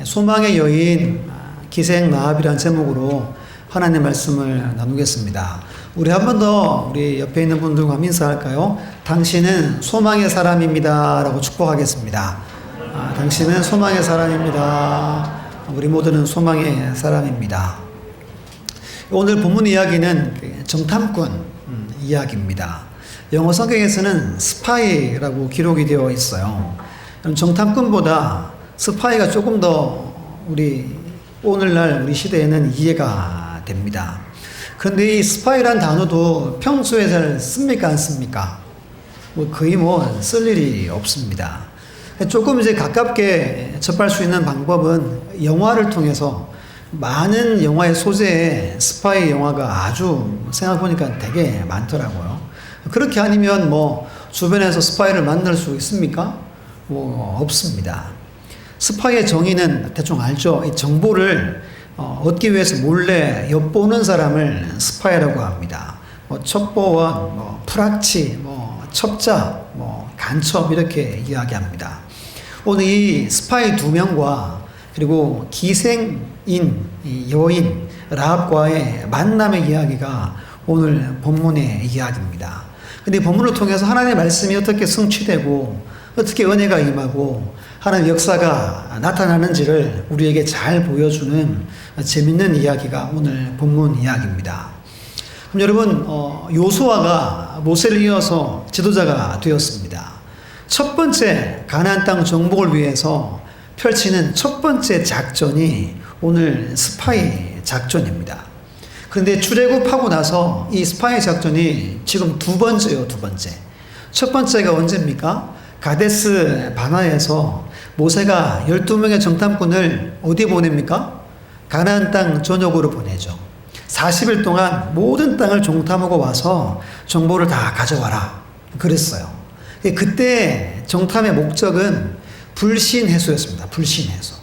소망의 여인 기생 라합이라는 제목으로 하나님의 말씀을 나누겠습니다. 우리 한 번 더 우리 옆에 있는 분들과 인사할까요? 당신은 소망의 사람입니다 라고 축복하겠습니다. 당신은 소망의 사람입니다. 우리 모두는 소망의 사람입니다. 오늘 본문 이야기는 정탐꾼 이야기입니다. 영어 성경에서는 스파이라고 기록이 되어 있어요. 정탐꾼보다 스파이가 조금 더 오늘날 우리 시대에는 이해가 됩니다. 그런데 이 스파이란 단어도 평소에 잘 씁니까 안 씁니까? 거의 쓸 일이 없습니다. 조금 가깝게 접할 수 있는 방법은 영화를 통해서 많은 영화의 소재에 스파이 영화가 아주 생각해보니까 되게 많더라고요. 그렇게 아니면 주변에서 스파이를 만날 수 있습니까? 없습니다. 스파이의 정의는 대충 알죠? 이 정보를 얻기 위해서 몰래 엿보는 사람을 스파이라고 합니다. 첩보원, 프락치, 첩자, 간첩 이렇게 이야기합니다. 오늘 이 스파이 2명과 그리고 기생인 여인 라합과의 만남의 이야기가 오늘 본문의 이야기입니다. 근데 본문을 통해서 하나님의 말씀이 어떻게 성취되고 어떻게 은혜가 임하고 하나님의 역사가 나타나는지를 우리에게 잘 보여주는 재밌는 이야기가 오늘 본문 이야기입니다. 그럼 여러분, 요수아가 모세를 이어서 지도자가 되었습니다. 첫 번째 가나안 땅 정복을 위해서 펼치는 첫 번째 작전이 오늘 스파이 작전입니다. 그런데 출애굽하고 나서 이 스파이 작전이 지금 두 번째예요, 두 번째. 첫 번째가 언제입니까? 가데스 바나에서 모세가 12명의 정탐꾼을 어디 보냅니까? 가나안 땅 전역으로 보내죠. 40일 동안 모든 땅을 정탐하고 와서 정보를 다 가져와라 그랬어요. 그때 정탐의 목적은 불신해소였습니다. 불신해소.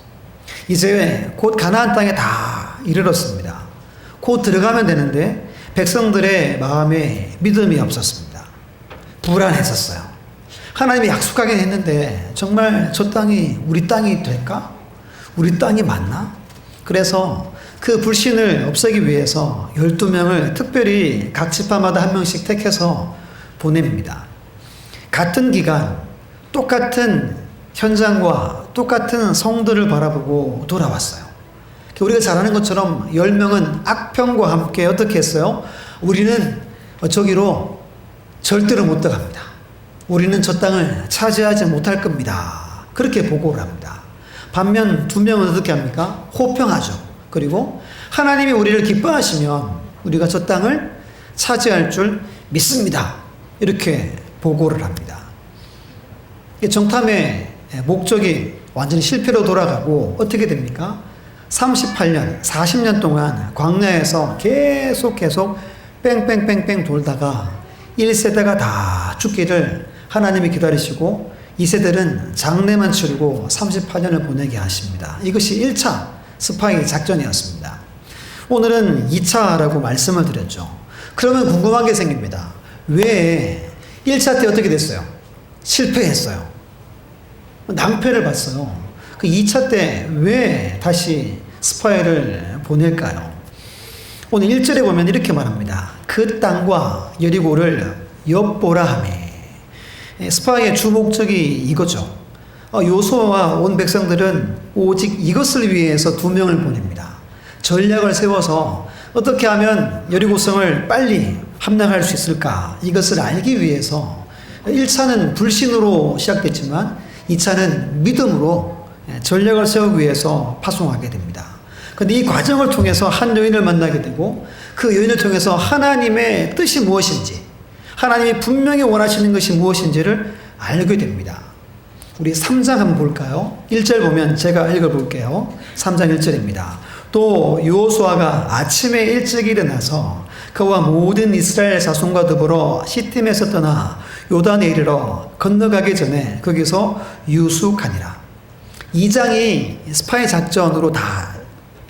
이제 곧 가나안 땅에 다 이르렀습니다. 곧 들어가면 되는데 백성들의 마음에 믿음이 없었습니다. 불안했었어요. 하나님이 약속하긴 했는데 정말 저 땅이 우리 땅이 될까? 우리 땅이 맞나? 그래서 그 불신을 없애기 위해서 12명을 특별히 각 지파마다 한 명씩 택해서 보냅니다. 같은 기간 똑같은 현장과 똑같은 성들을 바라보고 돌아왔어요. 우리가 잘 아는 것처럼 10명은 악평과 함께 어떻게 했어요? 우리는 저기로 절대로 못 들어갑니다. 우리는 저 땅을 차지하지 못할 겁니다. 그렇게 보고를 합니다. 반면 2명은 어떻게 합니까? 호평하죠. 그리고 하나님이 우리를 기뻐하시면 우리가 저 땅을 차지할 줄 믿습니다. 이렇게 보고를 합니다. 정탐의 목적이 완전히 실패로 돌아가고 어떻게 됩니까? 38년, 40년 동안 광야에서 계속 뺑뺑뺑뺑 돌다가 1세대가 다 죽기를 하나님이 기다리시고 2세대는 장례만 치르고 38년을 보내게 하십니다. 이것이 1차 스파이 작전이었습니다. 오늘은 2차라고 말씀을 드렸죠. 그러면 궁금한 게 생깁니다. 왜 1차 때 어떻게 됐어요? 실패했어요. 낭패를 봤어요. 그 2차 때 왜 다시 스파이를 보낼까요? 오늘 1절에 보면 이렇게 말합니다. 그 땅과 여리고를 엿보라 하매. 스파이의 주 목적이 이거죠. 요수아와 온 백성들은 오직 이것을 위해서 2명을 보냅니다. 전략을 세워서 어떻게 하면 여리고성을 빨리 함락할 수 있을까? 이것을 알기 위해서 1차는 불신으로 시작됐지만 2차는 믿음으로 전략을 세우기 위해서 파송하게 됩니다. 그런데 이 과정을 통해서 한 여인을 만나게 되고 그 여인을 통해서 하나님의 뜻이 무엇인지 하나님이 분명히 원하시는 것이 무엇인지를 알게 됩니다. 우리 3장 한번 볼까요? 1절 보면 제가 읽어볼게요. 3장 1절입니다. 또 여호수아가 아침에 일찍 일어나서 그와 모든 이스라엘 자손과 더불어 시팀에서 떠나 요단에 이르러 건너가기 전에 거기서 유숙하니라. 2장이 스파이 작전으로 다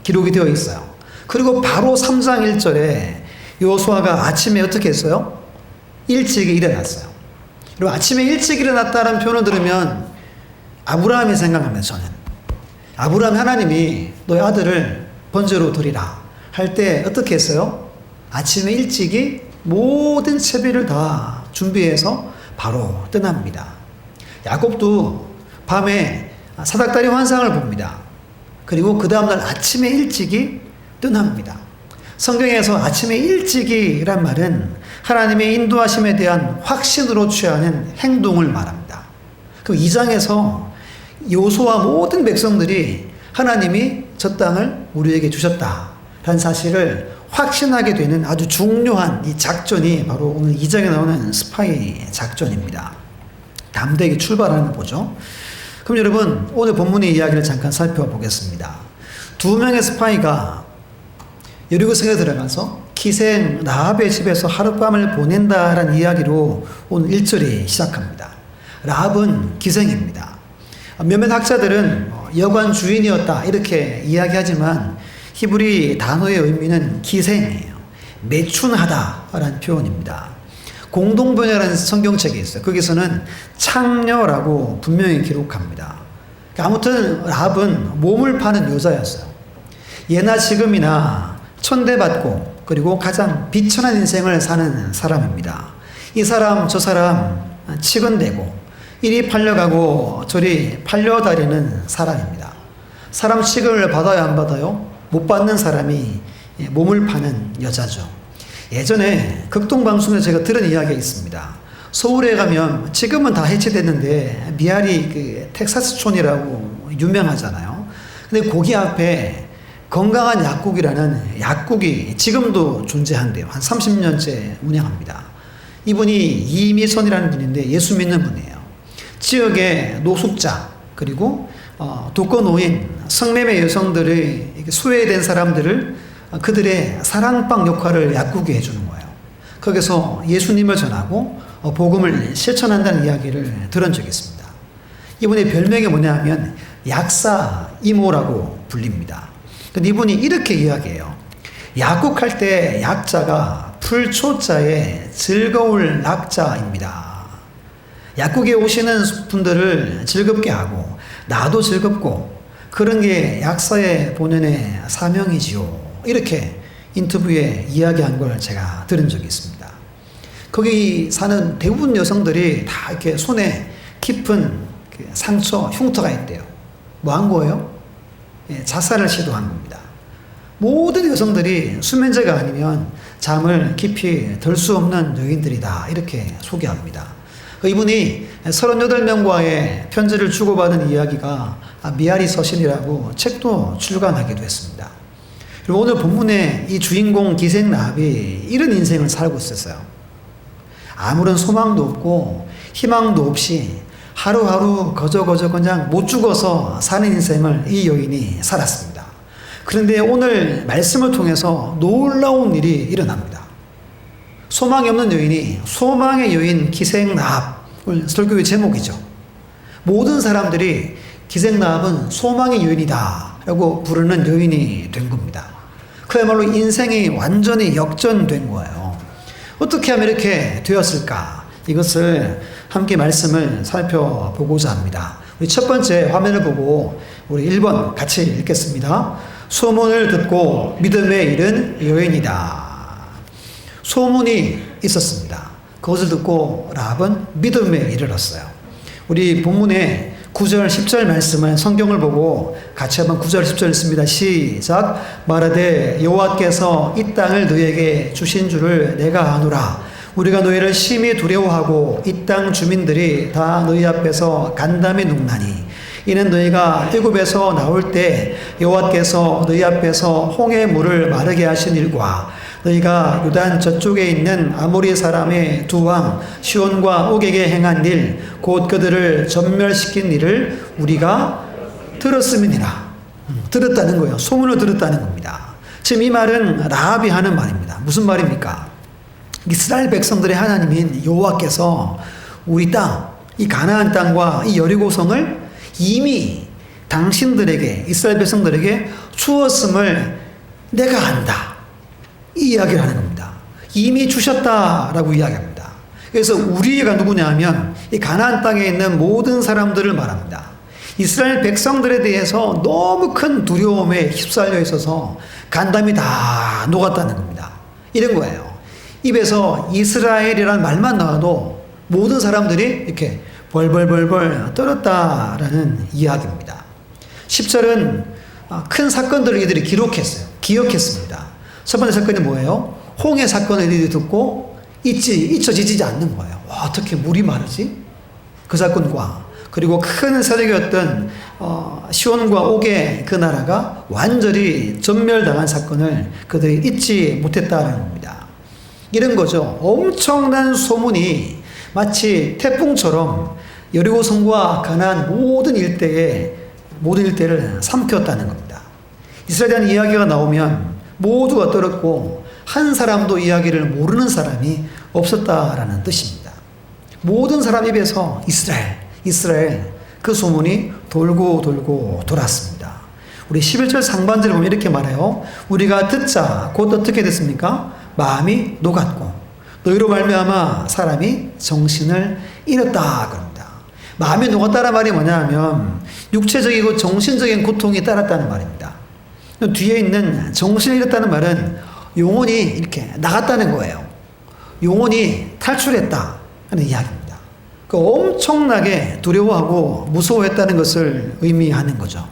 기록이 되어 있어요. 그리고 바로 3장 1절에 여호수아가 아침에 어떻게 했어요? 일찍 일어났어요. 그리고 아침에 일찍 일어났다는 표현을 들으면 아브라함이 생각납니다. 저는 아브라함 하나님이 너의 아들을 번제로 드리라 할 때 어떻게 했어요? 아침에 일찍이 모든 채비를 다 준비해서 바로 떠납니다. 야곱도 밤에 사닥다리 환상을 봅니다. 그리고 그 다음날 아침에 일찍이 떠납니다. 성경에서 아침에 일찍이란 말은 하나님의 인도하심에 대한 확신으로 취하는 행동을 말합니다. 그 2장에서 요수와 모든 백성들이 하나님이 저 땅을 우리에게 주셨다라는 사실을 확신하게 되는 아주 중요한 이 작전이 바로 오늘 2장에 나오는 스파이 작전입니다. 담대하게 출발하는 거죠. 그럼 여러분 오늘 본문의 이야기를 잠깐 살펴보겠습니다. 2명의 스파이가 여리고성에 들어가서 기생 라합의 집에서 하룻밤을 보낸다라는 이야기로 오늘 1절이 시작합니다. 라합은 기생입니다. 몇몇 학자들은 여관 주인이었다 이렇게 이야기하지만 히브리 단어의 의미는 기생이에요. 매춘하다라는 표현입니다. 공동번역이라는 성경책이 있어요. 거기서는 창녀라고 분명히 기록합니다. 아무튼 라합은 몸을 파는 여자였어요. 예나 지금이나 천대받고 그리고 가장 비천한 인생을 사는 사람입니다. 이 사람 저 사람 치근대고 이리 팔려가고 저리 팔려다니는 사람입니다. 사람 취급을 받아야 안 받아요? 못 받는 사람이 몸을 파는 여자죠. 예전에 극동방송에서 제가 들은 이야기가 있습니다. 서울에 가면 지금은 다 해체됐는데 미아리 그 텍사스촌이라고 유명하잖아요. 근데 거기 앞에 건강한 약국이라는 약국이 지금도 존재한대요. 한 30년째 운영합니다. 이분이 이미선이라는 분인데 예수 믿는 분이에요. 지역의 노숙자 그리고 독거노인 성매매 여성들의 소외된 사람들을 그들의 사랑방 역할을 약국에 해주는 거예요. 거기서 예수님을 전하고 복음을 실천한다는 이야기를 들은 적이 있습니다. 이분의 별명이 뭐냐면 약사 이모라고 불립니다. 근데 이분이 이렇게 이야기해요. 약국할 때 약자가 풀초자의 즐거울 낙자입니다. 약국에 오시는 분들을 즐겁게 하고 나도 즐겁고 그런 게 약사의 본연의 사명이지요. 이렇게 인터뷰에 이야기한 걸 제가 들은 적이 있습니다. 거기 사는 대부분 여성들이 다 이렇게 손에 깊은 상처, 흉터가 있대요. 뭐 한 거예요? 자살을 시도한 겁니다. 모든 여성들이 수면제가 아니면 잠을 깊이 들 수 없는 여인들이다. 이렇게 소개합니다. 이분이 38명과의 편지를 주고받은 이야기가 미아리 서신이라고 책도 출간하기도 했습니다. 그리고 오늘 본문의 이 주인공 기생 라합이 이런 인생을 살고 있었어요. 아무런 소망도 없고 희망도 없이 하루하루 거저 그냥 못 죽어서 사는 인생을 이 여인이 살았습니다. 그런데 오늘 말씀을 통해서 놀라운 일이 일어납니다. 소망이 없는 여인이 소망의 여인 기생 라합, 오늘 설교의 제목이죠. 모든 사람들이 기생 라합은 소망의 여인이다 라고 부르는 여인이 된 겁니다. 그야말로 인생이 완전히 역전된 거예요. 어떻게 하면 이렇게 되었을까? 이것을 함께 말씀을 살펴보고자 합니다. 우리 첫 번째 화면을 보고 우리 1번 같이 읽겠습니다. 소문을 듣고 믿음에 이른 여인이다. 소문이 있었습니다. 그것을 듣고 라합은 믿음에 이르렀어요. 우리 본문의 9절 10절 말씀은 성경을 보고 같이 한번 9절 10절 읽습니다. 시작. 말하되 여호와께서 이 땅을 너희에게 주신 줄을 내가 아노라. 우리가 너희를 심히 두려워하고 이 땅 주민들이 다 너희 앞에서 간담이 눕나니 이는 너희가 애굽에서 나올 때 여호와께서 너희 앞에서 홍해 물을 마르게 하신 일과 너희가 요단 저쪽에 있는 아모리 사람의 두 왕 시온과 옥에게 행한 일 곧 그들을 전멸시킨 일을 우리가 들었음이니라. 들었다는 거예요. 소문을 들었다는 겁니다. 지금 이 말은 라합이 하는 말입니다. 무슨 말입니까? 이스라엘 백성들의 하나님인 여호와께서 우리 땅, 이 가나안 땅과 이 여리고성을 이미 당신들에게 이스라엘 백성들에게 주었음을 내가 안다. 이 이야기를 하는 겁니다. 이미 주셨다라고 이야기합니다. 그래서 우리가 누구냐 하면 이 가나안 땅에 있는 모든 사람들을 말합니다. 이스라엘 백성들에 대해서 너무 큰 두려움에 휩쓸려 있어서 간담이 다 녹았다는 겁니다. 이런 거예요. 입에서 이스라엘이라는 말만 나와도 모든 사람들이 이렇게 벌벌벌벌 떨었다라는 이야기입니다. 10절은 큰 사건들을 이들이 기억했습니다. 첫 번째 사건이 뭐예요? 홍해 사건을 이들이 듣고 잊혀지지 않는 거예요. 어떻게 물이 마르지? 그 사건과 그리고 큰 세력이었던 시온과 옥의 그 나라가 완전히 전멸당한 사건을 그들이 잊지 못했다는 겁니다. 이런 거죠. 엄청난 소문이 마치 태풍처럼 여리고 성과 가나안 모든 일대를 삼켰다는 겁니다. 이스라엘에 대한 이야기가 나오면 모두가 떨었고 한 사람도 이야기를 모르는 사람이 없었다라는 뜻입니다. 모든 사람 입에서 이스라엘 그 소문이 돌고 돌았습니다. 우리 11절 상반절을 보면 이렇게 말해요. 우리가 듣자 곧 어떻게 됐습니까? 마음이 녹았고 너희로 말미암아 사람이 정신을 잃었다 그럽니다. 마음이 녹았다는 말이 뭐냐 하면 육체적이고 정신적인 고통이 따랐다는 말입니다. 뒤에 있는 정신을 잃었다는 말은 영혼이 이렇게 나갔다는 거예요. 영혼이 탈출했다 하는 이야기입니다. 그 엄청나게 두려워하고 무서워했다는 것을 의미하는 거죠.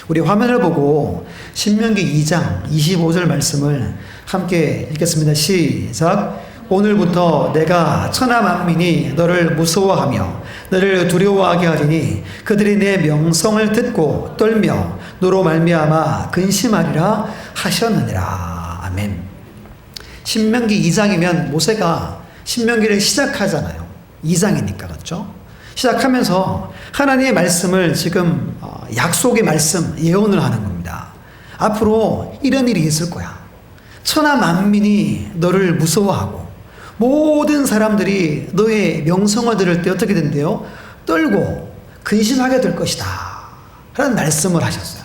우리 화면을 보고 신명기 2장 25절 말씀을 함께 읽겠습니다. 시작. 오늘부터 내가 천하 만민이 너를 무서워하며 너를 두려워하게 하리니 그들이 내 명성을 듣고 떨며 너로 말미암아 근심하리라 하셨느니라. 아멘. 신명기 2장이면 모세가 신명기를 시작하잖아요. 2장이니까 그렇죠? 시작하면서 하나님의 말씀을 지금 약속의 말씀 예언을 하는 겁니다. 앞으로 이런 일이 있을 거야. 천하 만민이 너를 무서워하고 모든 사람들이 너의 명성을 들을 때 어떻게 된대요? 떨고 근심하게 될 것이다 라는 말씀을 하셨어요.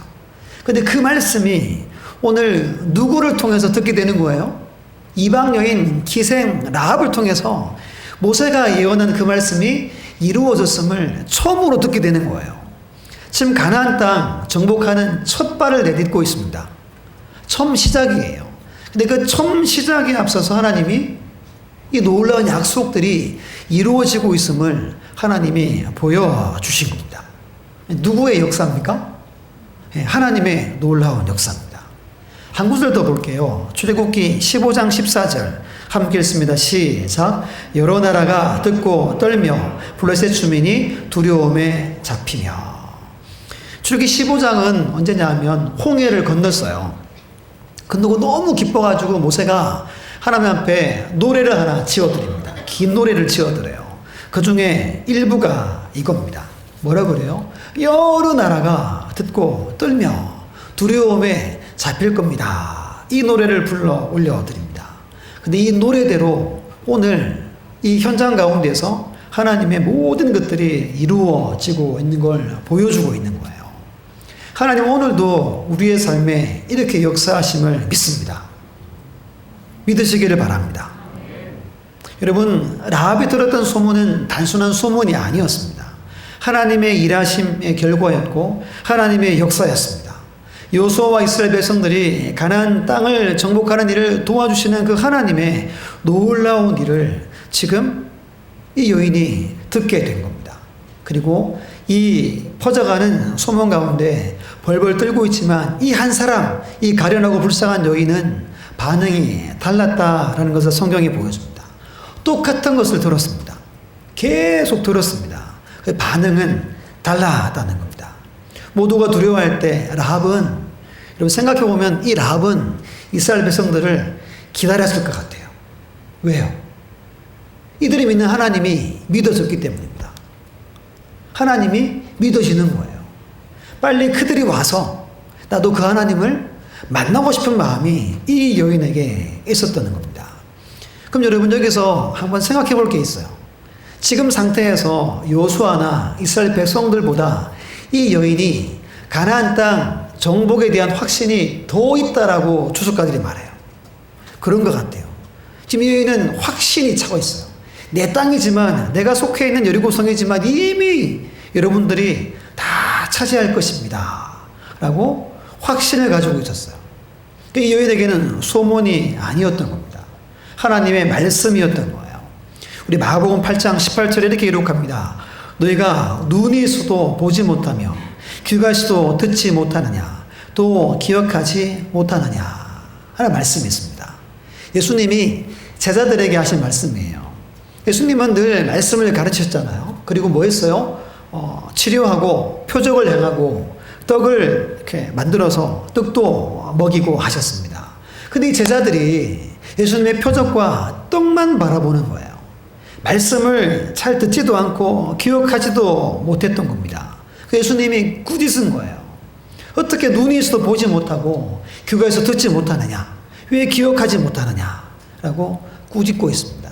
근데 그 말씀이 오늘 누구를 통해서 듣게 되는 거예요? 이방 여인 기생 라합을 통해서 모세가 예언한 그 말씀이 이루어졌음을 처음으로 듣게 되는 거예요. 지금 가나안 땅 정복하는 첫 발을 내딛고 있습니다. 처음 시작이에요. 근데 그 처음 시작에 앞서서 하나님이 이 놀라운 약속들이 이루어지고 있음을 하나님이 보여주신 겁니다. 누구의 역사입니까? 하나님의 놀라운 역사입니다. 한 구절 더 볼게요. 출애굽기 15장 14절 함께 읽습니다. 시작. 여러 나라가 듣고 떨며 블레셋 주민이 두려움에 잡히며. 출애굽기 15장은 언제냐 하면 홍해를 건넜어요. 건너고 너무 기뻐가지고 모세가 하나님 앞에 노래를 하나 지어드립니다. 긴 노래를 지어드려요. 그 중에 일부가 이겁니다. 뭐라 그래요? 여러 나라가 듣고 떨며 두려움에 잡힐 겁니다. 이 노래를 불러 올려드립니다. 근데 이 노래대로 오늘 이 현장 가운데서 하나님의 모든 것들이 이루어지고 있는 걸 보여주고 있는 거예요. 하나님 오늘도 우리의 삶에 이렇게 역사하심을 믿습니다. 믿으시기를 바랍니다. 여러분, 라합이 들었던 소문은 단순한 소문이 아니었습니다. 하나님의 일하심의 결과였고 하나님의 역사였습니다. 여호수아와 이스라엘 백성들이 가나안 땅을 정복하는 일을 도와주시는 그 하나님의 놀라운 일을 지금 이 여인이 듣게 된 겁니다. 그리고 이 퍼져가는 소문 가운데 벌벌 떨고 있지만 이 한 사람, 이 가련하고 불쌍한 여인은 반응이 달랐다라는 것을 성경이 보여줍니다. 똑같은 것을 들었습니다. 계속 들었습니다. 그 반응은 달랐다는 겁니다. 모두가 두려워할 때 라합은, 여러분 생각해보면 이 라합은 이스라엘 백성들을 기다렸을 것 같아요. 왜요? 이들이 믿는 하나님이 믿어졌기 때문입니다. 하나님이 믿어지는 거예요. 빨리 그들이 와서 나도 그 하나님을 만나고 싶은 마음이 이 여인에게 있었다는 겁니다. 그럼 여러분 여기서 한번 생각해 볼 게 있어요. 지금 상태에서 여호수아나 이스라엘 백성들보다 이 여인이 가나안 땅 정복에 대한 확신이 더 있다라고 주석가들이 말해요. 그런 것 같아요. 지금 이 여인은 확신이 차고 있어요. 내 땅이지만, 내가 속해 있는 여리고성이지만 이미 여러분들이 다 차지할 것입니다. 라고 확신을 가지고 있었어요. 이 여인에게는 소문이 아니었던 겁니다. 하나님의 말씀이었던 거예요. 우리 마가복음 8장 18절에 이렇게 기록합니다. 너희가 눈이 있어도 보지 못하며 귀가 있어도 듣지 못하느냐, 또 기억하지 못하느냐 하는 말씀이 있습니다. 예수님이 제자들에게 하신 말씀이에요. 예수님은 늘 말씀을 가르치셨잖아요. 그리고 뭐 했어요? 치료하고 표적을 행하고 떡을 이렇게 만들어서 떡도 먹이고 하셨습니다. 근데 이 제자들이 예수님의 표적과 떡만 바라보는 거예요. 말씀을 잘 듣지도 않고 기억하지도 못했던 겁니다. 예수님이 꾸짖은 거예요. 어떻게 눈이 있어도 보지 못하고 귀가 있어도 듣지 못하느냐? 왜 기억하지 못하느냐? 라고 꾸짖고 있습니다.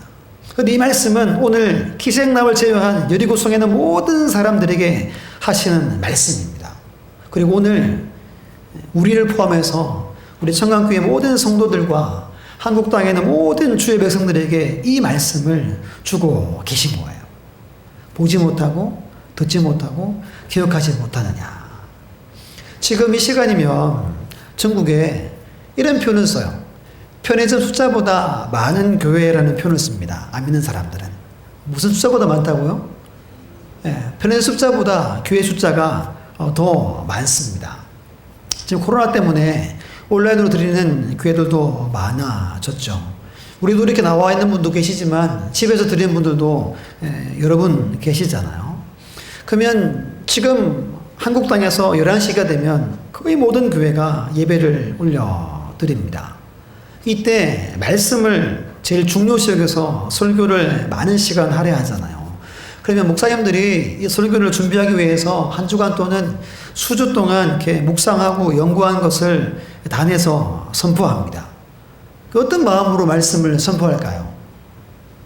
그런데 이 말씀은 오늘 기생남을 제외한 여리고성에 있는 모든 사람들에게 하시는 말씀입니다. 그리고 오늘 우리를 포함해서 우리 청강교회 모든 성도들과 한국 땅에 있는 모든 주의 백성들에게 이 말씀을 주고 계신 거예요. 보지 못하고 듣지 못하고 기억하지 못하느냐. 지금 이 시간이면 전국에 이런 표현을 써요. 편의점 숫자보다 많은 교회라는 표현을 씁니다. 안 믿는 사람들은. 무슨 숫자보다 많다고요? 편의점 숫자보다 교회 숫자가 더 많습니다. 지금 코로나 때문에 온라인으로 드리는 교회들도 많아졌죠. 우리도 이렇게 나와 있는 분도 계시지만 집에서 드리는 분들도 여러 분 계시잖아요. 그러면 지금 한국 땅에서 11시가 되면 거의 모든 교회가 예배를 올려드립니다. 이때 말씀을 제일 중요시 여겨서 설교를 많은 시간 할애하잖아요. 그러면 목사님들이 이 설교를 준비하기 위해서 한 주간 또는 수주 동안 이렇게 묵상하고 연구한 것을 단에서 선포합니다. 어떤 마음으로 말씀을 선포할까요?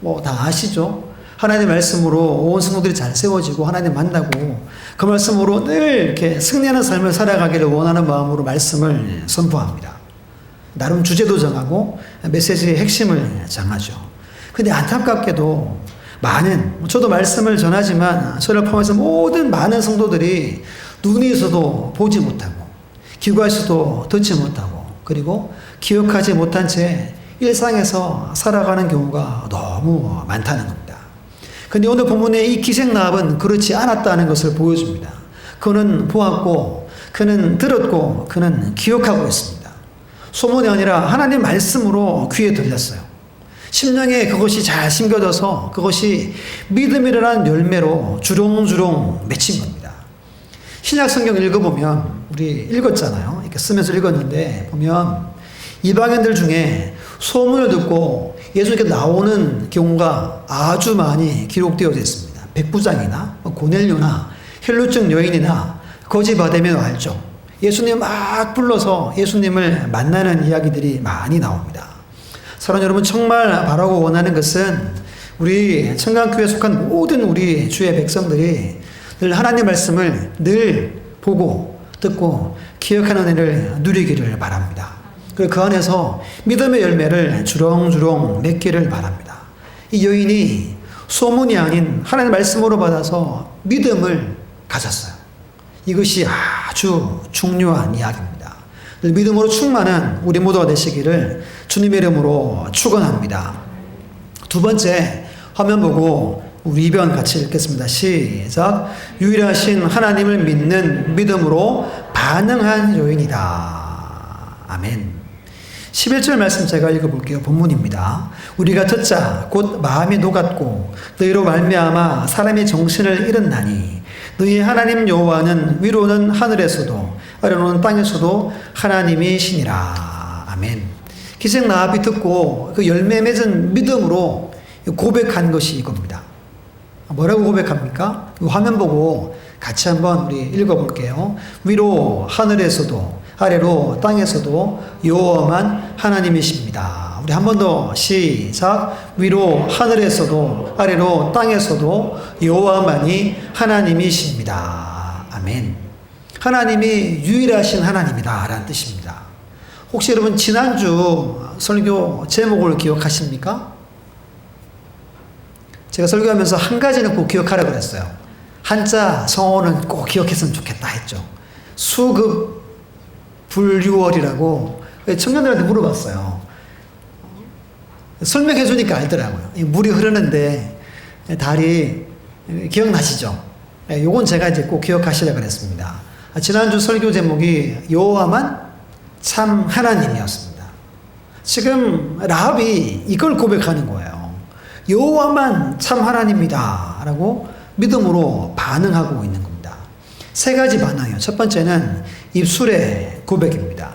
뭐 다 아시죠? 하나님의 말씀으로 온 성도들이 잘 세워지고 하나님 만나고 그 말씀으로 늘 이렇게 승리하는 삶을 살아가기를 원하는 마음으로 말씀을 선포합니다. 나름 주제도 정하고 메시지의 핵심을 정하죠. 근데 안타깝게도 많은, 저도 말씀을 전하지만 저를 포함해서 모든 많은 성도들이 눈이 있어도 보지 못하고 귀가 있어도 듣지 못하고 그리고 기억하지 못한 채 일상에서 살아가는 경우가 너무 많다는 겁니다. 근데 오늘 본문의 이 기생나합은 그렇지 않았다는 것을 보여줍니다. 그는 보았고 그는 들었고 그는 기억하고 있습니다. 소문이 아니라 하나님 말씀으로 귀에 들렸어요. 심령에 그것이 잘 심겨져서 그것이 믿음이라는 열매로 주렁주렁 맺힌 겁니다. 신약 성경 읽어보면 우리 읽었잖아요. 이렇게 쓰면서 읽었는데 보면 이방인들 중에 소문을 듣고 예수님께 나오는 경우가 아주 많이 기록되어져 있습니다. 백부장이나 고넬료나 혈루증 여인이나 거지 바데메오 알죠? 예수님 막 불러서 예수님을 만나는 이야기들이 많이 나옵니다. 사랑하는 여러분, 정말 바라고 원하는 것은 우리 청강교회에 속한 모든 우리 주의 백성들이 늘 하나님 말씀을 늘 보고 듣고 기억하는 은혜를 누리기를 바랍니다. 그리고 그 안에서 믿음의 열매를 주렁주렁 맺기를 바랍니다. 이 여인이 소문이 아닌 하나님 말씀으로 받아서 믿음을 가졌어요. 이것이 아주 중요한 이야기입니다. 믿음으로 충만한 우리 모두가 되시기를 주님의 이름으로 축원합니다. 두 번째 화면 보고 우리 이변 같이 읽겠습니다. 시작. 유일하신 하나님을 믿는 믿음으로 반응한 여인이다. 아멘. 11절 말씀 제가 읽어볼게요. 본문입니다. 우리가 듣자 곧 마음이 녹았고 너희로 말미암아 사람이 정신을 잃었나니 너희 하나님 여호와는 위로는 하늘에서도 아래로는 땅에서도 하나님이시니라. 아멘. 기생나합이 듣고 그 열매 맺은 믿음으로 고백한 것이 이겁니다. 뭐라고 고백합니까? 화면 보고 같이 한번 우리 읽어볼게요. 위로 하늘에서도 아래로 땅에서도 여호와만 하나님이십니다. 우리 한 번 더 시작. 위로 하늘에서도 아래로 땅에서도 여호와만이 하나님이십니다. 아멘. 하나님이 유일하신 하나님이다 라는 뜻입니다. 혹시 여러분 지난주 설교 제목을 기억하십니까? 제가 설교하면서 한 가지는 꼭 기억하라 그랬어요. 한자 성어는 꼭 기억했으면 좋겠다 했죠. 수급 불유월이라고 청년들한테 물어봤어요. 설명해 주니까 알더라고요. 물이 흐르는데 달이 기억나시죠? 요건 제가 이제 꼭 기억하시라 그랬습니다. 지난주 설교 제목이 여호와만 참 하나님이었습니다. 지금 라합이 이걸 고백하는 거예요. 여호와만 참 하나님이다 라고 믿음으로 반응하고 있는 겁니다. 세 가지 반응이에요. 첫 번째는 입술의 고백입니다.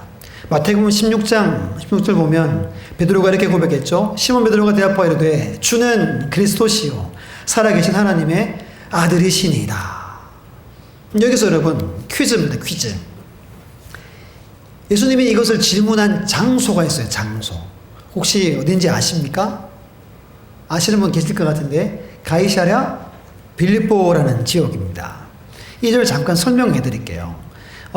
마태복음 16장 16절 보면 베드로가 이렇게 고백했죠. 시몬 베드로가 대답하여 이르되 주는 그리스도시요 살아계신 하나님의 아들이시니이다. 여기서 여러분 퀴즈입니다. 퀴즈. 예수님이 이것을 질문한 장소가 있어요. 장소. 혹시 어딘지 아십니까? 아시는 분 계실 것 같은데 가이사랴 빌립보라는 지역입니다. 이 절 잠깐 설명해 드릴게요.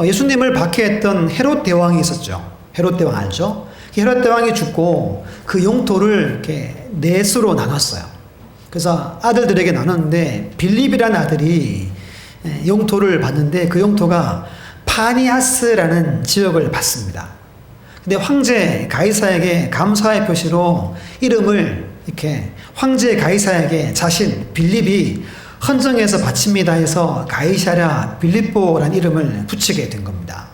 예수님을 박해했던 헤롯 대왕이 있었죠. 헤롯 대왕 알죠? 헤롯 대왕이 죽고 그 영토를 이렇게 넷으로 나눴어요. 그래서 아들들에게 나눴는데 빌립이라는 아들이 영토를 받는데 그 영토가 파니아스라는 지역을 받습니다. 근데 황제 가이사에게 감사의 표시로 이름을 이렇게 황제 가이사에게 자신 빌립이 헌정해서 바칩니다 해서 가이사랴 빌립보라는 이름을 붙이게 된 겁니다.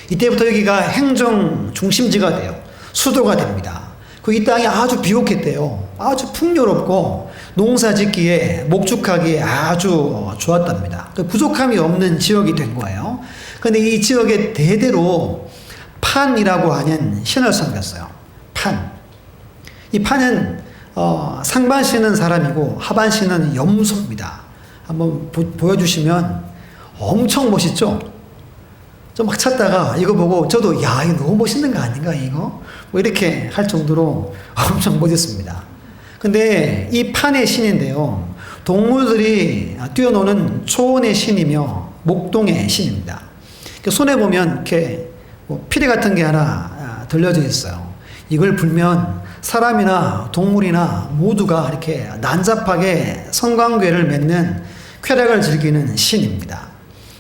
이때부터 여기가 행정 중심지가 돼요. 수도가 됩니다. 이 땅이 아주 비옥했대요. 아주 풍요롭고 농사 짓기에 목축하기에 아주 좋았답니다. 부족함이 없는 지역이 된 거예요. 그런데 이 지역에 대대로 판이라고 하는 신을 섬겼어요. 판. 이 판은 상반 신은 사람이고 하반 신은 염소입니다. 한번 보여주시면 엄청 멋있죠? 좀 막 찾다가 이거 보고 저도 야 이거 너무 멋있는 거 아닌가 이거? 뭐 이렇게 할 정도로 엄청 멋있습니다. 근데 이 판의 신인데요. 동물들이 뛰어노는 초원의 신이며 목동의 신입니다. 손에 보면 이렇게 뭐 피리 같은 게 하나 들려져 있어요. 이걸 불면 사람이나 동물이나 모두가 이렇게 난잡하게 성관계를 맺는 쾌락을 즐기는 신입니다.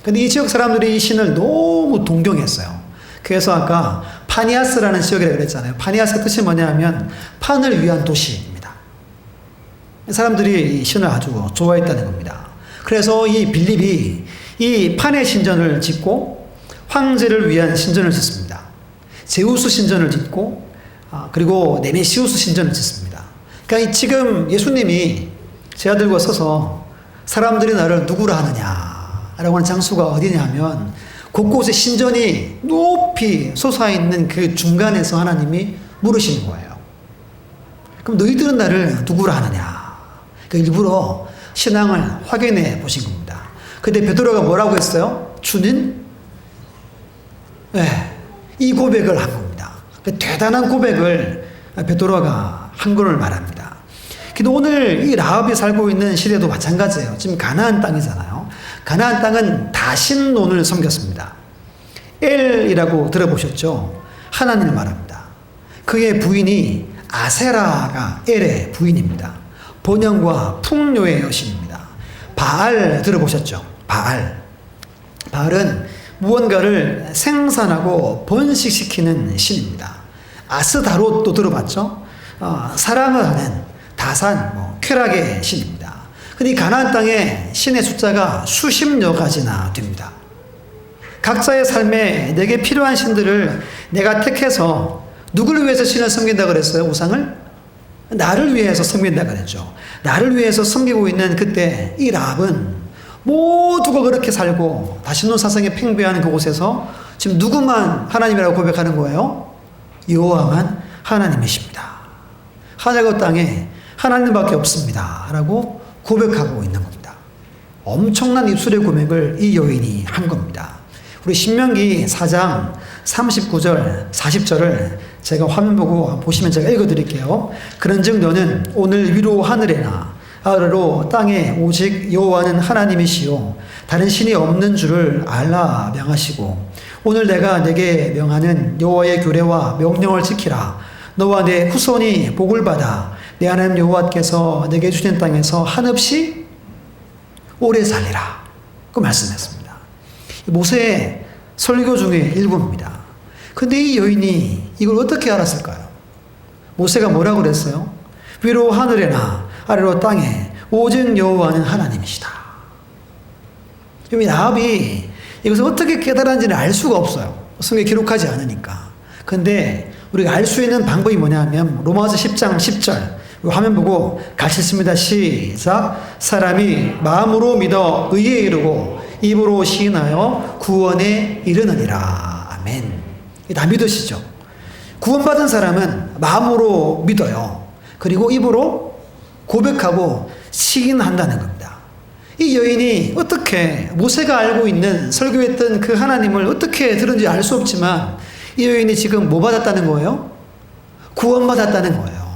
근데 이 지역 사람들이 이 신을 너무 동경했어요. 그래서 아까 파니아스라는 지역이라고 그랬잖아요. 파니아스 뜻이 뭐냐면 판을 위한 도시입니다. 사람들이 이 신을 아주 좋아했다는 겁니다. 그래서 이 빌립이 이 판의 신전을 짓고 황제를 위한 신전을 짓습니다. 제우스 신전을 짓고 그리고 네메시우스 신전을 짓습니다. 그러니까 지금 예수님이 제 아들과 서서 사람들이 나를 누구라 하느냐라고 하는 장소가 어디냐면 곳곳에 신전이 높이 솟아있는 그 중간에서 하나님이 물으시는 거예요. 그럼 너희들은 나를 누구라 하느냐? 그러니까 일부러 신앙을 확인해 보신 겁니다. 근데 베드로가 뭐라고 했어요? 주는 이 고백을 한 겁니다. 대단한 고백을 베드로가 한 것을 말합니다. 근데 오늘 이 라합이 살고 있는 시대도 마찬가지예요. 지금 가나안 땅이잖아요. 가나안 땅은 다신론을 섬겼습니다. 엘이라고 들어보셨죠? 하나님을 말합니다. 그의 부인이 아세라가 엘의 부인입니다. 번영과 풍요의 여신입니다. 바알 들어보셨죠? 바알은 무언가를 생산하고 번식시키는 신입니다. 아스다롯도 들어봤죠? 사랑을 하는 다산, 쾌락의 신입니다. 근데 이 가나안 땅에 신의 숫자가 수십여 가지나 됩니다. 각자의 삶에 내게 필요한 신들을 내가 택해서 누구를 위해서 신을 섬긴다 그랬어요? 우상을? 나를 위해서 섬긴다 그랬죠. 나를 위해서 섬기고 있는 그때 이 라합은 모두가 그렇게 살고 다신론 사상에 팽배하는 그곳에서 지금 누구만 하나님이라고 고백하는 거예요? 여호와만 하나님이십니다. 하늘과 땅에 하나님밖에 없습니다. 라고 고백하고 있는 겁니다. 엄청난 입술의 고백을 이 여인이 한 겁니다. 우리 신명기 4장 39절 40절을 제가 화면 보고 보시면 제가 읽어드릴게요. 그런즉 너는 오늘 위로 하늘에나 아래로 땅에 오직 여호와는 하나님이시요 다른 신이 없는 줄을 알라 명하시고 오늘 내가 내게 명하는 여호와의 규례와 명령을 지키라. 너와 내 후손이 복을 받아 내 하나님 여호와께서 내게 주신 땅에서 한없이 오래 살리라. 그 말씀했습니다. 모세의 설교 중에 일부입니다. 근데 이 여인이 이걸 어떻게 알았을까요? 모세가 뭐라고 그랬어요? 위로 하늘에나 아래로 땅에 오직 여호와는 하나님이시다. 이 라합이 이것을 어떻게 깨달았는지는 알 수가 없어요. 성경에 기록하지 않으니까. 근데 우리가 알 수 있는 방법이 뭐냐면 로마서 10장 10절 화면 보고 같이 읽습니다. 시작. 사람이 마음으로 믿어 의에 이르고 입으로 시인하여 구원에 이르느니라. 아멘. 다 믿으시죠? 구원받은 사람은 마음으로 믿어요. 그리고 입으로 고백하고 시인한다는 겁니다. 이 여인이 어떻게 모세가 알고 있는 설교했던 그 하나님을 어떻게 들은지 알 수 없지만 이 여인이 지금 뭐 받았다는 거예요? 구원받았다는 거예요.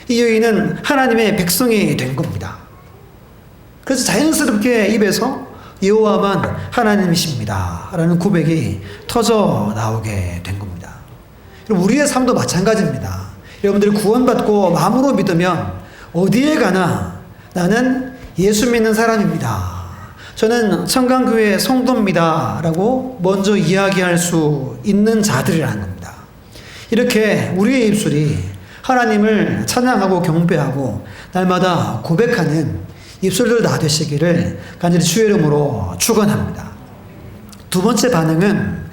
이 여인은 하나님의 백성이 된 겁니다. 그래서 자연스럽게 입에서 여호와만 하나님이십니다 라는 고백이 터져 나오게 된 겁니다. 우리의 삶도 마찬가지입니다. 여러분들이 구원받고 마음으로 믿으면 어디에 가나 나는 예수 믿는 사람입니다. 저는 청강교회 성도입니다 라고 먼저 이야기할 수 있는 자들이라는 겁니다. 이렇게 우리의 입술이 하나님을 찬양하고 경배하고 날마다 고백하는 입술들 다 되시기를 간절히 주의 이름으로 축원합니다. 두 번째 반응은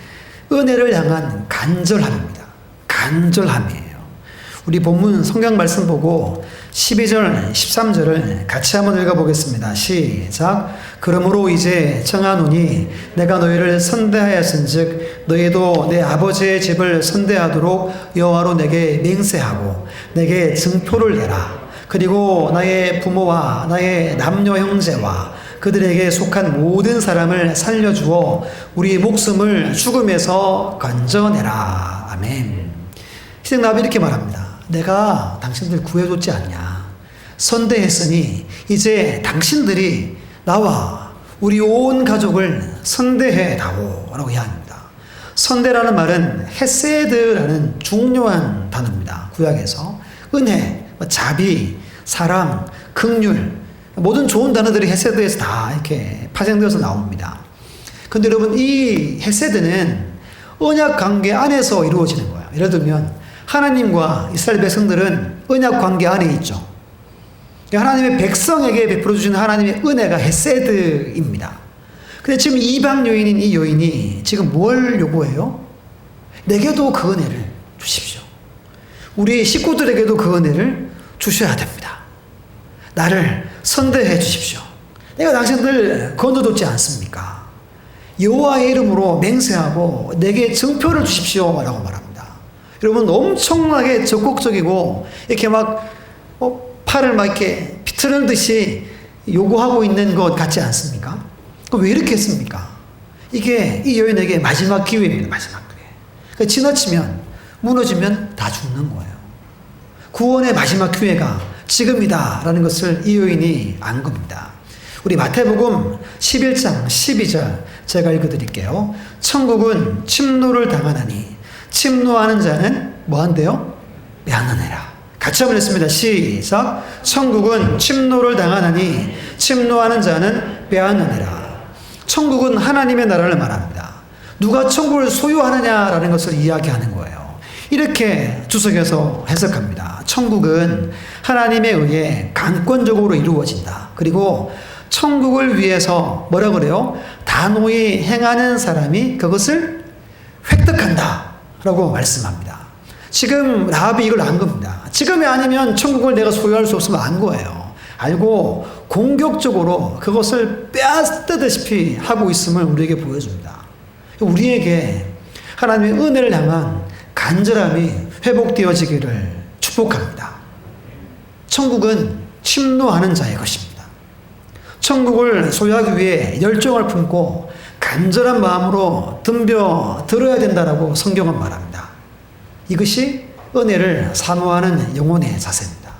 은혜를 향한 간절함입니다. 간절함이에요. 우리 본문 성경 말씀 보고 12절 13절을 같이 한번 읽어보겠습니다. 시작. 그러므로 이제 청하노니 내가 너희를 선대하였은즉 너희도 내 아버지의 집을 선대하도록 여호와로 내게 맹세하고 내게 증표를 내라. 그리고 나의 부모와 나의 남녀 형제와 그들에게 속한 모든 사람을 살려주어 우리 목숨을 죽음에서 건져내라. 아멘. 희생나비 이렇게 말합니다. 내가 당신들 구해줬지 않냐. 선대했으니 이제 당신들이 나와 우리 온 가족을 선대해 다오 라고 이야기합니다. 선대라는 말은 헤세드라는 중요한 단어입니다. 구약에서 은혜, 자비, 사랑, 긍휼 모든 좋은 단어들이 헤세드에서 다 이렇게 파생되어서 나옵니다. 근데 여러분 이 헤세드는 언약 관계 안에서 이루어지는 거예요. 예를 들면 하나님과 이스라엘 백성들은 언약 관계 안에 있죠. 하나님의 백성에게 베풀어 주시는 하나님의 은혜가 헤세드입니다. 근데 지금 이방 여인인 이 여인이 지금 뭘 요구해요? 내게도 그 은혜를 주십시오. 우리 식구들에게도 그 은혜를 주셔야 됩니다. 나를 선대해 주십시오. 내가 당신들 건져줬지 않습니까? 여호와의 이름으로 맹세하고 내게 증표를 주십시오 라고 말합니다. 여러분 엄청나게 적극적이고 이렇게 막 팔을 막 이렇게 비틀는 듯이 요구하고 있는 것 같지 않습니까? 그럼 왜 이렇게 했습니까? 이게 이 여인에게 마지막 기회입니다. 마지막 기회. 그러니까 지나치면 무너지면 다 죽는 거예요. 구원의 마지막 기회가 지금이다 라는 것을 이 여인이 안 겁니다. 우리 마태복음 11장 12절 제가 읽어드릴게요. 천국은 침노를 당하나니 침노하는 자는 뭐한대요? 빼앗느니라. 같이 한번 했습니다. 시작. 천국은 침노를 당하나니 침노하는 자는 빼앗느니라. 천국은 하나님의 나라를 말합니다. 누가 천국을 소유하느냐라는 것을 이야기하는 거예요. 이렇게 주석에서 해석합니다. 천국은 하나님에 의해 강권적으로 이루어진다. 그리고 천국을 위해서 뭐라 그래요? 단호히 행하는 사람이 그것을 획득한다 라고 말씀합니다. 지금 라합이 이걸 안 겁니다. 지금이 아니면 천국을 내가 소유할 수 없으면 안 거예요. 알고 공격적으로 그것을 빼앗다시피 하고 있음을 우리에게 보여줍니다. 우리에게 하나님의 은혜를 향한 간절함이 회복되어지기를 축복합니다. 천국은 침노하는 자의 것입니다. 천국을 소유하기 위해 열정을 품고 간절한 마음으로 덤벼 들어야 된다라고 성경은 말합니다. 이것이 은혜를 사모하는 영혼의 자세입니다.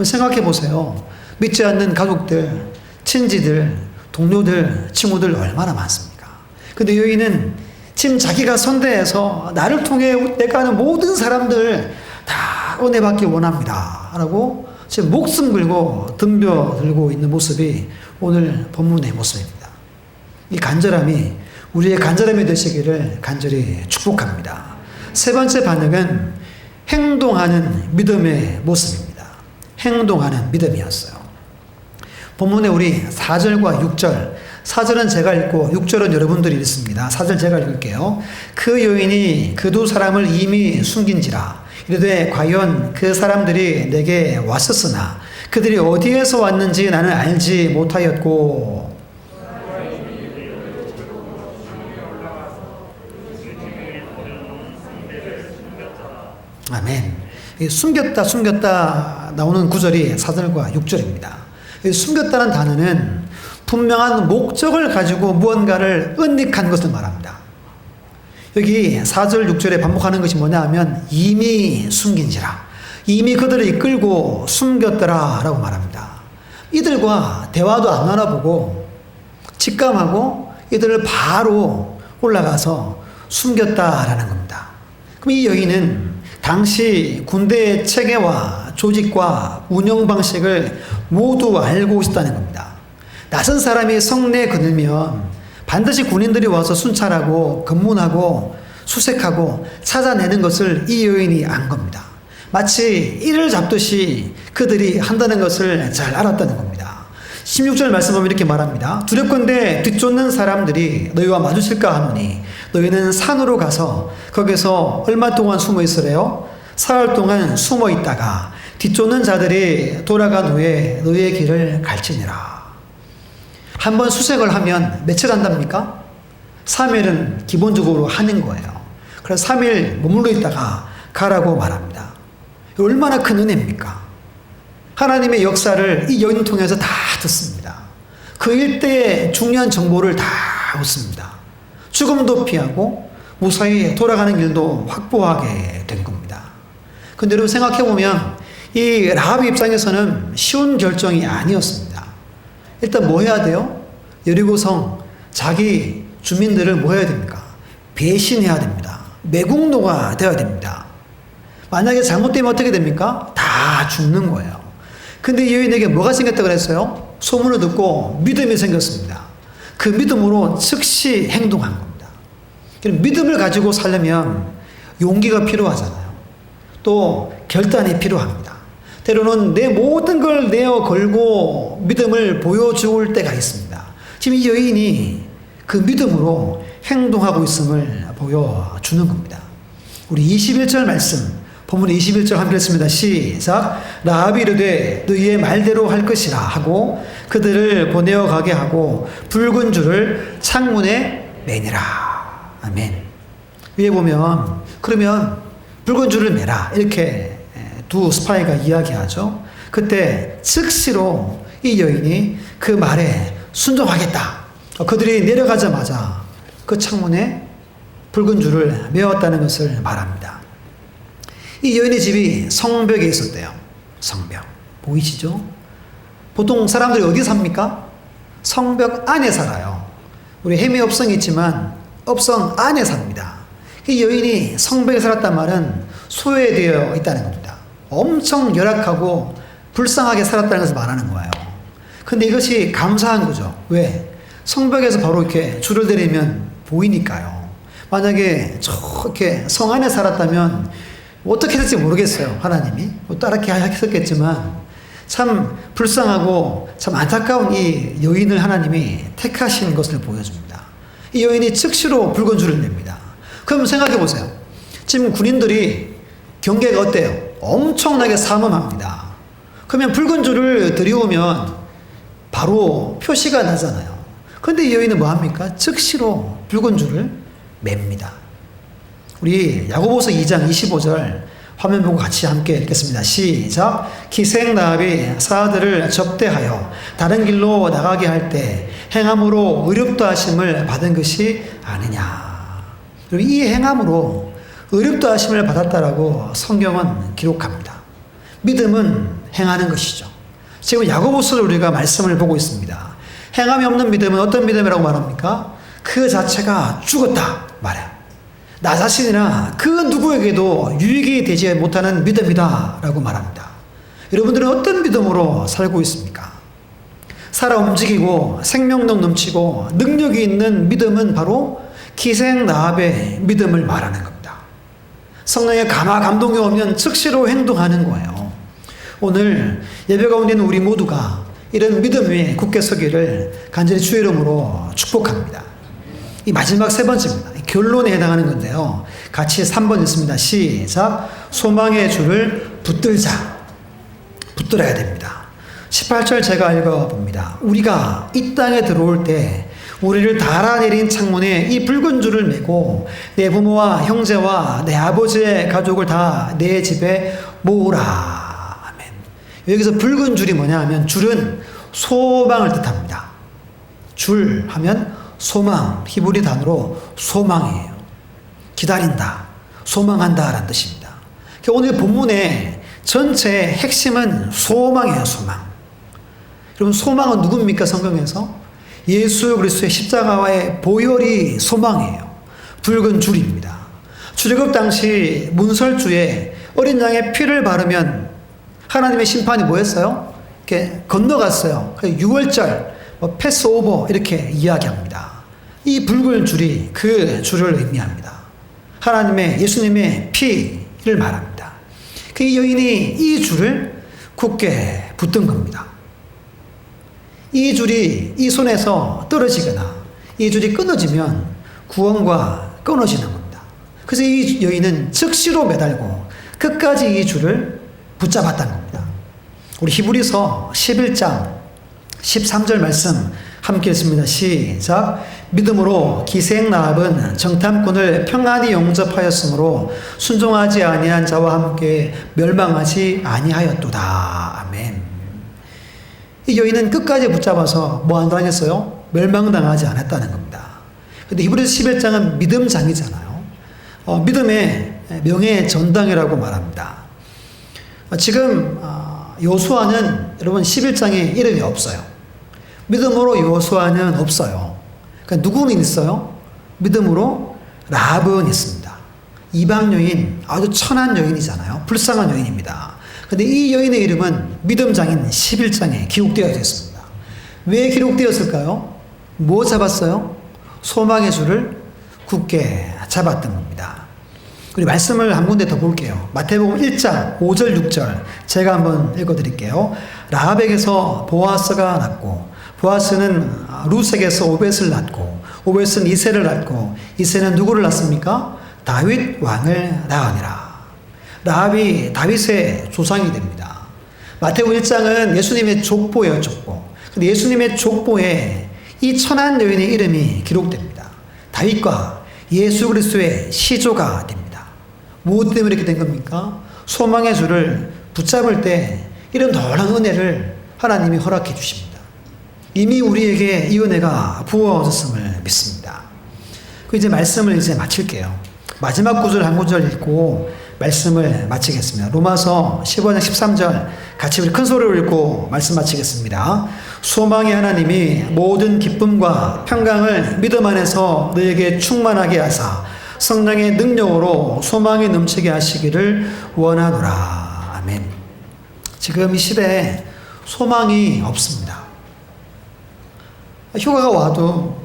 생각해 보세요. 믿지 않는 가족들, 친지들, 동료들, 친구들 얼마나 많습니까? 근데 여인은 지금 자기가 선대해서 나를 통해 내가 아는 모든 사람들 다 은혜 받기 원합니다 라고 지금 목숨 걸고 덤벼 들고 있는 모습이 오늘 본문의 모습입니다. 이 간절함이 우리의 간절함이 되시기를 간절히 축복합니다. 세 번째 반응은 행동하는 믿음의 모습입니다. 행동하는 믿음이었어요. 본문에 우리 4절과 6절, 4절은 제가 읽고 6절은 여러분들이 읽습니다. 4절 제가 읽을게요. 그 여인이 그 두 사람을 이미 숨긴지라 이르되 과연 그 사람들이 내게 왔었으나 그들이 어디에서 왔는지 나는 알지 못하였고. 아멘. 숨겼다 숨겼다 나오는 구절이 4절과 6절입니다. 숨겼다는 단어는 분명한 목적을 가지고 무언가를 은닉한 것을 말합니다. 여기 4절 6절에 반복하는 것이 뭐냐 하면 이미 숨긴지라, 이미 그들을 이끌고 숨겼더라 라고 말합니다. 이들과 대화도 안 나눠보고 직감하고 이들을 바로 올라가서 숨겼다라는 겁니다. 그럼 이 여인은 당시 군대의 체계와 조직과 운영 방식을 모두 알고 있었다는 겁니다. 낯선 사람이 성내에 거들면 반드시 군인들이 와서 순찰하고 검문하고 수색하고 찾아내는 것을 이 여인이 안 겁니다. 마치 이를 잡듯이 그들이 한다는 것을 잘 알았다는 겁니다. 16절 말씀 보면 이렇게 말합니다. 두렵건대 뒤쫓는 사람들이 너희와 마주칠까 하노니 너희는 산으로 가서 거기서 얼마 동안 숨어 있으래요? 사흘 동안 숨어 있다가 뒤쫓는 자들이 돌아간 후에 너희의 길을 갈지니라. 한번 수색을 하면 며칠 한답니까? 3일은 기본적으로 하는 거예요. 그래서 3일 머물러 있다가 가라고 말합니다. 얼마나 큰 은혜입니까? 하나님의 역사를 이 여인을 통해서 다 듣습니다. 그 일대의 중요한 정보를 다 얻습니다. 죽음도 피하고 무사히 돌아가는 길도 확보하게 된 겁니다. 근데 여러분 생각해보면 이 라합 입장에서는 쉬운 결정이 아니었습니다. 일단 뭐 해야 돼요? 여리고성 자기 주민들을 뭐 해야 됩니까? 배신해야 됩니다. 매국노가 되어야 됩니다. 만약에 잘못되면 어떻게 됩니까? 다 죽는 거예요. 근데 이 여인에게 뭐가 생겼다고 그랬어요? 소문을 듣고 믿음이 생겼습니다. 그 믿음으로 즉시 행동한 겁니다. 믿음을 가지고 살려면 용기가 필요하잖아요. 또 결단이 필요합니다. 때로는 내 모든 걸 내어 걸고 믿음을 보여줄 때가 있습니다. 지금 이 여인이 그 믿음으로 행동하고 있음을 보여주는 겁니다. 우리 21절 말씀, 본문 21절 함께 읽습니다. 시작. 라합이 이르되 너희의 말대로 할 것이라 하고 그들을 보내어 가게 하고 붉은 줄을 창문에 매니라. 아멘. 위에 보면 그러면 붉은 줄을 매라 이렇게 두 스파이가 이야기하죠. 그때 즉시로 이 여인이 그 말에 순종하겠다. 그들이 내려가자마자 그 창문에 붉은 줄을 메었다는 것을 말합니다. 이 여인의 집이 성벽에 있었대요. 성벽. 보이시죠? 보통 사람들이 어디 삽니까? 성벽 안에 살아요. 우리 해미 업성이 있지만 업성 안에 삽니다. 이 여인이 성벽에 살았단 말은 소외되어 있다는 겁니다. 엄청 열악하고 불쌍하게 살았다는 것을 말하는 거예요. 근데 이것이 감사한 거죠. 왜? 성벽에서 바로 이렇게 줄을 내리면 보이니까요. 만약에 저렇게 성 안에 살았다면 어떻게 될지 모르겠어요. 하나님이 뭐 따르게 하셨겠지만 참 불쌍하고 참 안타까운 이 여인을 하나님이 택하신 것을 보여줍니다. 이 여인이 즉시로 붉은 줄을 냅니다. 그럼 생각해 보세요. 지금 군인들이 경계가 어때요? 엄청나게 삼엄합니다. 그러면 붉은 줄을 들이오면 바로 표시가 나잖아요. 그런데 이 여인은 뭐합니까? 즉시로 붉은 줄을 맵니다. 우리 야고보서 2장 25절 화면 보고 같이 함께 읽겠습니다. 시작. 기생 라합이 사아들을 접대하여 다른 길로 나가게 할 때 행함으로 의롭다 하심을 받은 것이 아니냐. 이 행함으로 의롭다 하심을 받았다라고 성경은 기록합니다. 믿음은 행하는 것이죠. 지금 야고보서를 우리가 말씀을 보고 있습니다. 행함이 없는 믿음은 어떤 믿음이라고 말합니까? 그 자체가 죽었다 말해요. 나 자신이나 그 누구에게도 유익이 되지 못하는 믿음이다 라고 말합니다. 여러분들은 어떤 믿음으로 살고 있습니까? 살아 움직이고 생명력 넘치고 능력이 있는 믿음은 바로 기생 라합의 믿음을 말하는 겁니다. 성령의 감동이 오면 즉시로 행동하는 거예요. 오늘 예배 가운데 있는 우리 모두가 이런 믿음 위에 굳게 서기를 간절히 주의 이름으로 축복합니다. 이 마지막 세 번째입니다. 결론에 해당하는 건데요. 같이 3번 있습니다. 시작. 소망의 줄을 붙들어야 됩니다. 18절 제가 읽어봅니다. 우리가 이 땅에 들어올 때 우리를 달아내린 창문에 이 붉은 줄을 메고 내 부모와 형제와 내 아버지의 가족을 다 내 집에 모으라. 아멘. 여기서 붉은 줄이 뭐냐 하면 줄은 소망을 뜻합니다. 줄 하면 소망, 히브리 단어로 소망이에요. 기다린다, 소망한다 라는 뜻입니다. 오늘 본문의 전체의 핵심은 소망이에요. 소망. 여러분, 소망은 누굽니까? 성경에서 예수 그리스도의 십자가와의 보혈이 소망이에요. 붉은 줄입니다. 출애굽 당시 문설주에 어린 양의 피를 바르면 하나님의 심판이 뭐였어요? 이렇게 건너갔어요. 유월절, 패스오버 이렇게 이야기합니다. 이 붉은 줄이 그 줄을 의미합니다. 하나님의 예수님의 피를 말합니다. 그 여인이 이 줄을 굳게 붙든 겁니다. 이 줄이 이 손에서 떨어지거나 이 줄이 끊어지면 구원과 끊어지는 겁니다. 그래서 이 여인은 즉시로 매달고 끝까지 이 줄을 붙잡았다는 겁니다. 우리 히브리서 11장 13절 말씀 함께 읽습니다. 시작. 믿음으로 기생 라합은 정탐꾼을 평안히 영접하였으므로 순종하지 아니한 자와 함께 멸망하지 아니하였도다. 아멘. 이 여인은 끝까지 붙잡아서 뭐 안 당했어요? 멸망당하지 않았다는 겁니다. 근데 히브리서 11장은 믿음장이잖아요. 믿음의 명예의 전당이라고 말합니다. 지금 요수아는 여러분 11장에 이름이 없어요. 믿음으로 요수아는 없어요. 그러니까 누구는 있어요? 믿음으로 라합은 있습니다. 이방 여인, 아주 천한 여인이잖아요. 불쌍한 여인입니다. 근데 이 여인의 이름은 믿음장인 11장에 기록되어 있습니다. 왜 기록되었을까요? 뭐 잡았어요? 소망의 줄을 굳게 잡았던 겁니다. 우리 말씀을 한 군데 더 볼게요. 마태복음 1장 5절 6절 제가 한번 읽어드릴게요. 라합에게서 보아스가 낳고 보아스는 룻에게서 오벳을 낳고 오벳은 이새를 낳고 이새는 누구를 낳습니까? 다윗 왕을 낳으니라. 라합이 다윗의 조상이 됩니다. 마태복음 1장은 예수님의 족보예요. 족보. 근데 예수님의 족보에 이 천한 여인의 이름이 기록됩니다. 다윗과 예수 그리스도의 시조가 됩니다. 무엇 때문에 이렇게 된 겁니까? 소망의 줄을 붙잡을 때 이런 놀라운 은혜를 하나님이 허락해 주십니다. 이미 우리에게 이 은혜가 부어졌음을 믿습니다. 이제 말씀을 마칠게요. 마지막 구절 한 구절 읽고 말씀을 마치겠습니다. 로마서 15장 13절 같이 우리 큰 소리로 읽고 말씀 마치겠습니다. 소망의 하나님이 모든 기쁨과 평강을 믿음 안에서 너에게 충만하게 하사 성령의 능력으로 소망이 넘치게 하시기를 원하노라. 아멘. 지금 이 시대에 소망이 없습니다. 휴가가 와도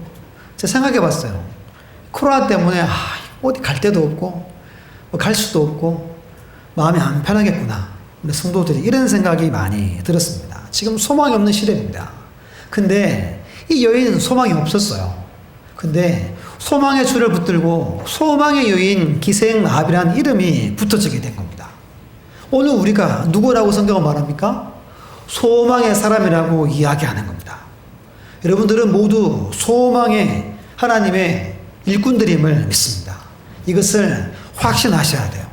제가 생각해 봤어요. 코로나 때문에 어디 갈 데도 없고 갈 수도 없고 마음이 안 편하겠구나. 우리 성도들이 이런 생각이 많이 들었습니다. 지금 소망이 없는 시대입니다. 근데 이 여인은 소망이 없었어요. 근데 소망의 줄을 붙들고 소망의 여인 기생 라합이라는 이름이 붙어지게 된 겁니다. 오늘 우리가 누구라고 성경은 말합니까? 소망의 사람이라고 이야기하는 겁니다. 여러분들은 모두 소망의 하나님의 일꾼들임을 믿습니다. 이것을 확신하셔야 돼요.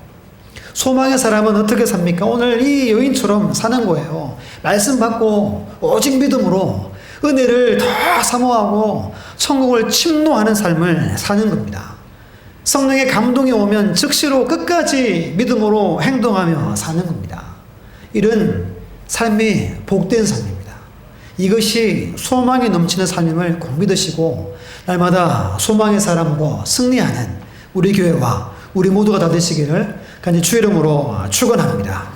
소망의 사람은 어떻게 삽니까? 오늘 이 여인처럼 사는 거예요. 말씀 받고 오직 믿음으로 은혜를 더 사모하고 천국을 침노하는 삶을 사는 겁니다. 성령의 감동이 오면 즉시로 끝까지 믿음으로 행동하며 사는 겁니다. 이런 삶이 복된 삶입니다. 이것이 소망이 넘치는 삶임을 꼭 믿으시고 날마다 소망의 사람으로 승리하는 우리 교회와 우리 모두가 다 되시기를 간절히 주의 이름으로 축원합니다.